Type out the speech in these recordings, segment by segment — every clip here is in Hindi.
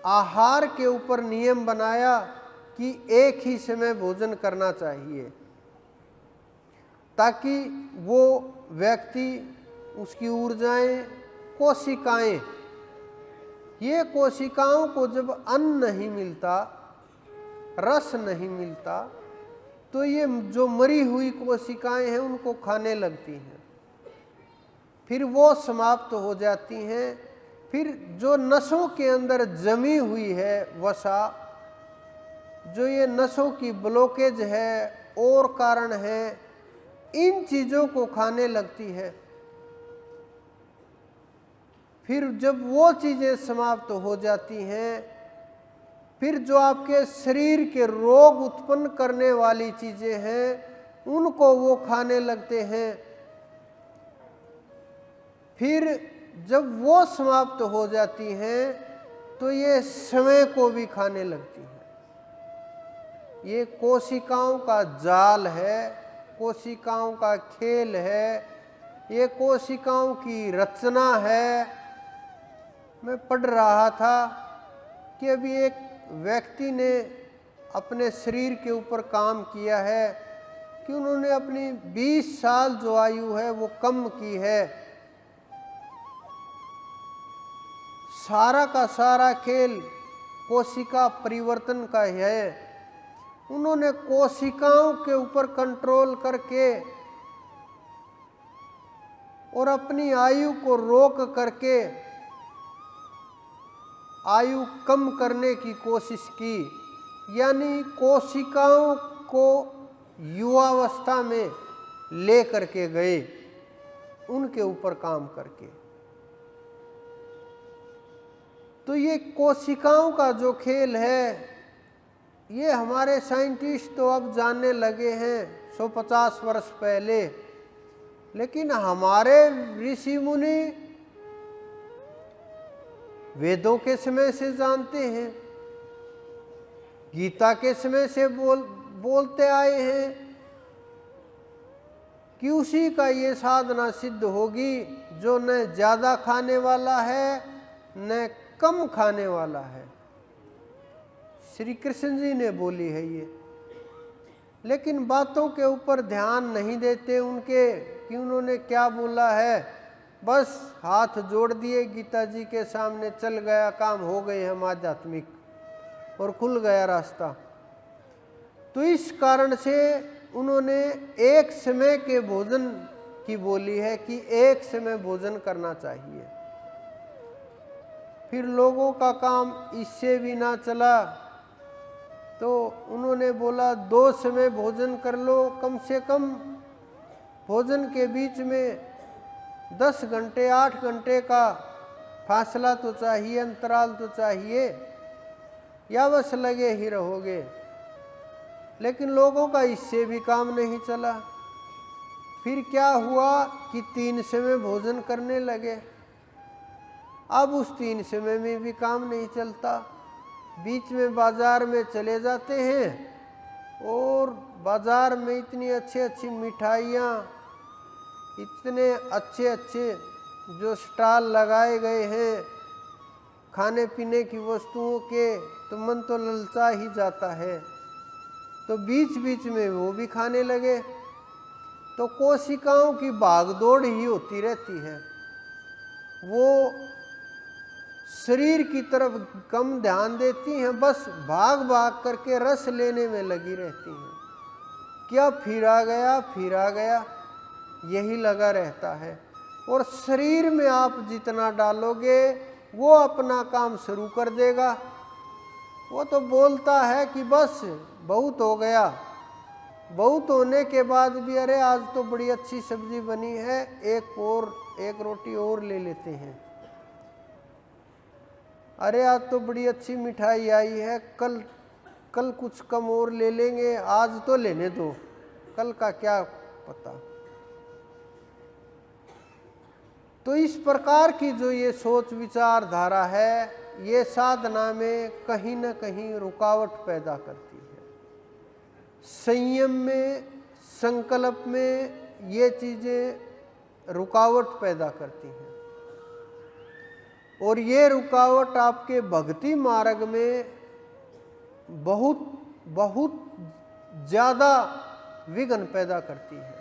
आहार के ऊपर नियम बनाया कि एक ही समय भोजन करना चाहिए, ताकि वो व्यक्ति, उसकी ऊर्जाएं, कोशिकाएं, ये कोशिकाओं को जब अन्न नहीं मिलता, रस नहीं मिलता, तो ये जो मरी हुई कोशिकाएं हैं उनको खाने लगती हैं, फिर वो समाप्त हो जाती हैं। फिर जो नसों के अंदर जमी हुई है वसा, जो ये नसों की ब्लॉकेज है और कारण है, इन चीज़ों को खाने लगती है। फिर जब वो चीज़ें समाप्त हो जाती हैं, फिर जो आपके शरीर के रोग उत्पन्न करने वाली चीज़ें हैं उनको वो खाने लगते हैं। फिर जब वो समाप्त हो जाती हैं तो ये समय को भी खाने लगती हैं। ये कोशिकाओं का जाल है, कोशिकाओं का खेल है, ये कोशिकाओं की रचना है। मैं पढ़ रहा था कि अभी एक व्यक्ति ने अपने शरीर के ऊपर काम किया है कि उन्होंने अपनी 20 साल जो आयु है वो कम की है। सारा का सारा खेल कोशिका परिवर्तन का है। उन्होंने कोशिकाओं के ऊपर कंट्रोल करके और अपनी आयु को रोक करके आयु कम करने की कोशिश की, यानी कोशिकाओं को युवावस्था में ले करके गए, उनके ऊपर काम करके। तो ये कोशिकाओं का जो खेल है, ये हमारे साइंटिस्ट तो अब जानने लगे हैं 150 वर्ष पहले, लेकिन हमारे ऋषि मुनि वेदों के समय से जानते हैं, गीता के समय से बोलते आए हैं कि उसी का ये साधना सिद्ध होगी जो न ज़्यादा खाने वाला है न कम खाने वाला है। श्री कृष्ण जी ने बोली है ये, लेकिन बातों के ऊपर ध्यान नहीं देते उनके कि उन्होंने क्या बोला है। बस हाथ जोड़ दिए गीता जी के सामने, चल गया काम, हो गए हम आध्यात्मिक और खुल गया रास्ता। तो इस कारण से उन्होंने एक समय के भोजन की बोली है कि एक समय भोजन करना चाहिए। फिर लोगों का काम इससे भी ना चला तो उन्होंने बोला 2 समय भोजन कर लो, कम से कम भोजन के बीच में 10 घंटे 8 घंटे का फासला तो चाहिए, अंतराल तो चाहिए, या बस लगे ही रहोगे। लेकिन लोगों का इससे भी काम नहीं चला। फिर क्या हुआ कि 3 समय भोजन करने लगे। अब उस 3 समय में भी काम नहीं चलता। बीच में बाजार में चले जाते हैं और बाजार में इतनी अच्छी अच्छी मिठाइयाँ, इतने अच्छे अच्छे जो स्टॉल लगाए गए हैं खाने पीने की वस्तुओं के, तो मन तो ललचा ही जाता है। तो बीच बीच में वो भी खाने लगे। तो कोशिकाओं की भागदौड़ ही होती रहती है, वो शरीर की तरफ कम ध्यान देती हैं, बस भाग भाग करके रस लेने में लगी रहती हैं। क्या फिर आ गया, फिर आ गया, यही लगा रहता है। और शरीर में आप जितना डालोगे वो अपना काम शुरू कर देगा। वो तो बोलता है कि बस बहुत हो गया, बहुत होने के बाद भी अरे आज तो बड़ी अच्छी सब्जी बनी है, एक रोटी और ले लेते हैं। अरे आज तो बड़ी अच्छी मिठाई आई है, कल कुछ कम और ले लेंगे, आज तो लेने दो, कल का क्या पता। तो इस प्रकार की जो ये सोच विचारधारा है, ये साधना में कहीं न कहीं रुकावट पैदा करती है। संयम में, संकल्प में ये चीज़ें रुकावट पैदा करती हैं। और ये रुकावट आपके भक्ति मार्ग में बहुत बहुत ज़्यादा विघ्न पैदा करती है।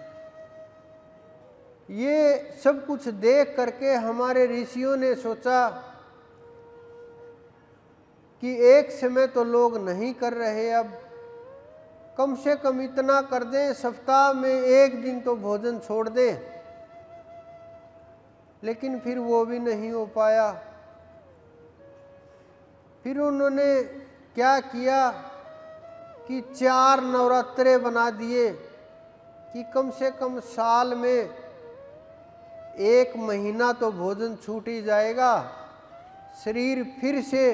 ये सब कुछ देख करके हमारे ऋषियों ने सोचा कि एक समय तो लोग नहीं कर रहे, अब कम से कम इतना कर दें, सप्ताह में एक दिन तो भोजन छोड़ दें। लेकिन फिर वो भी नहीं हो पाया। फिर उन्होंने क्या किया कि 4 नवरात्रे बना दिए कि कम से कम साल में 1 महीना तो भोजन छूट ही जाएगा, शरीर फिर से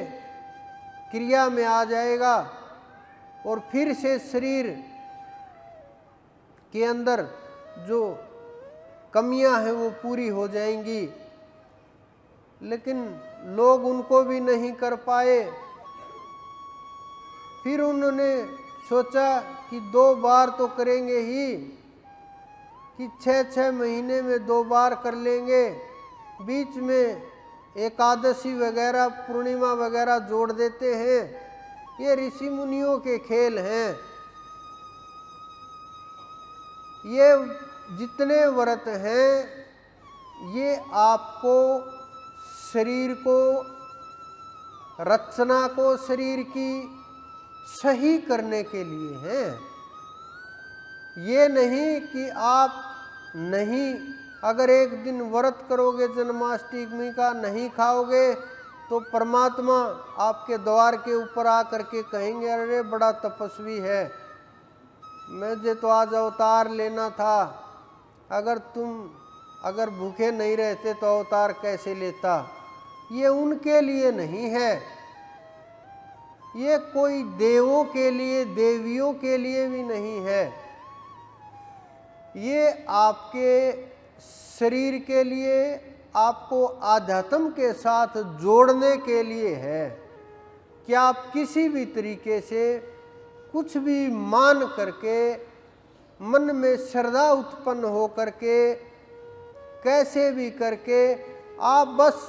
क्रिया में आ जाएगा और फिर से शरीर के अंदर जो कमियां हैं वो पूरी हो जाएंगी। लेकिन लोग उनको भी नहीं कर पाए। फिर उन्होंने सोचा कि 2 बार तो करेंगे ही, कि 6-6 महीने में 2 बार कर लेंगे, बीच में एकादशी वगैरह पूर्णिमा वगैरह जोड़ देते हैं। ये ऋषि मुनियों के खेल हैं। ये जितने व्रत हैं ये आपको शरीर को, रचना को शरीर की सही करने के लिए हैं। ये नहीं कि आप नहीं, अगर एक दिन व्रत करोगे जन्माष्टमी का, नहीं खाओगे तो परमात्मा आपके द्वार के ऊपर आकर के कहेंगे, अरे बड़ा तपस्वी है, मुझे तो आज अवतार लेना था, अगर भूखे नहीं रहते तो अवतार कैसे लेता। ये उनके लिए नहीं है, ये कोई देवों के लिए, देवियों के लिए भी नहीं है। ये आपके शरीर के लिए, आपको आध्यात्म के साथ जोड़ने के लिए है कि आप किसी भी तरीके से कुछ भी मान करके, मन में श्रद्धा उत्पन्न हो करके, कैसे भी करके आप बस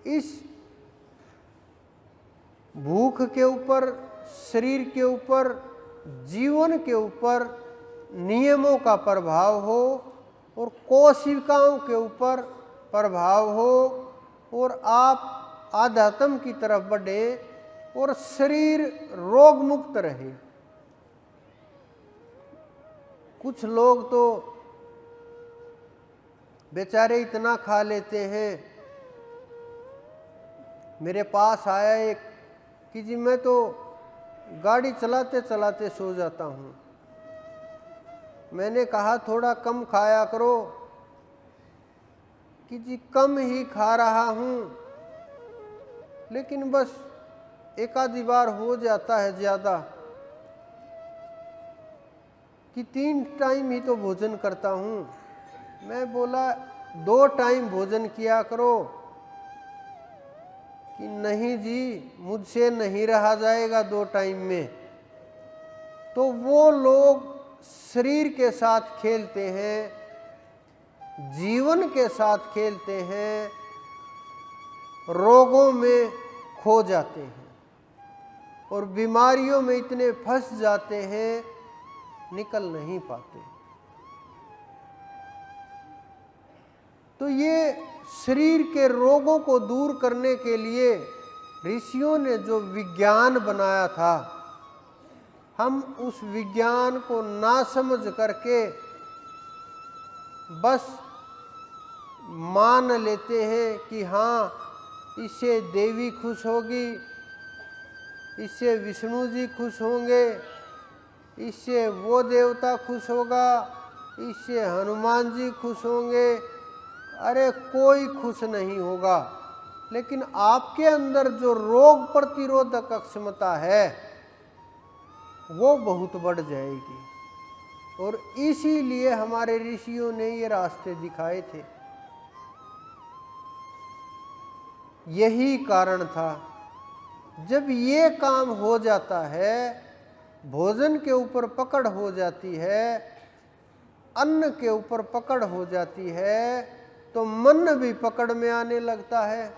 इस भूख के ऊपर, शरीर के ऊपर, जीवन के ऊपर नियमों का प्रभाव हो और कोशिकाओं के ऊपर प्रभाव हो और आप आध्यात्म की तरफ बढ़े और शरीर रोग मुक्त रहे। कुछ लोग तो बेचारे इतना खा लेते हैं। मेरे पास आया एक कि जी मैं तो गाड़ी चलाते चलाते सो जाता हूँ। मैंने कहा थोड़ा कम खाया करो, कि जी कम ही खा रहा हूँ, लेकिन बस एक आधी बार हो जाता है ज़्यादा, कि 3 टाइम ही तो भोजन करता हूँ। मैं बोला 2 टाइम भोजन किया करो, कि नहीं जी मुझसे नहीं रहा जाएगा 2 टाइम में। तो वो लोग शरीर के साथ खेलते हैं, जीवन के साथ खेलते हैं, रोगों में खो जाते हैं और बीमारियों में इतने फंस जाते हैं, निकल नहीं पाते। तो ये शरीर के रोगों को दूर करने के लिए ऋषियों ने जो विज्ञान बनाया था, हम उस विज्ञान को ना समझ करके बस मान लेते हैं कि हाँ इससे देवी खुश होगी, इससे विष्णु जी खुश होंगे, इससे वो देवता खुश होगा, इससे हनुमान जी खुश होंगे। अरे कोई खुश नहीं होगा। लेकिन आपके अंदर जो रोग प्रतिरोधक क्षमता है वो बहुत बढ़ जाएगी। और इसीलिए हमारे ऋषियों ने ये रास्ते दिखाए थे। यही कारण था। जब ये काम हो जाता है, भोजन के ऊपर पकड़ हो जाती है, अन्न के ऊपर पकड़ हो जाती है, तो मन भी पकड़ में आने लगता है।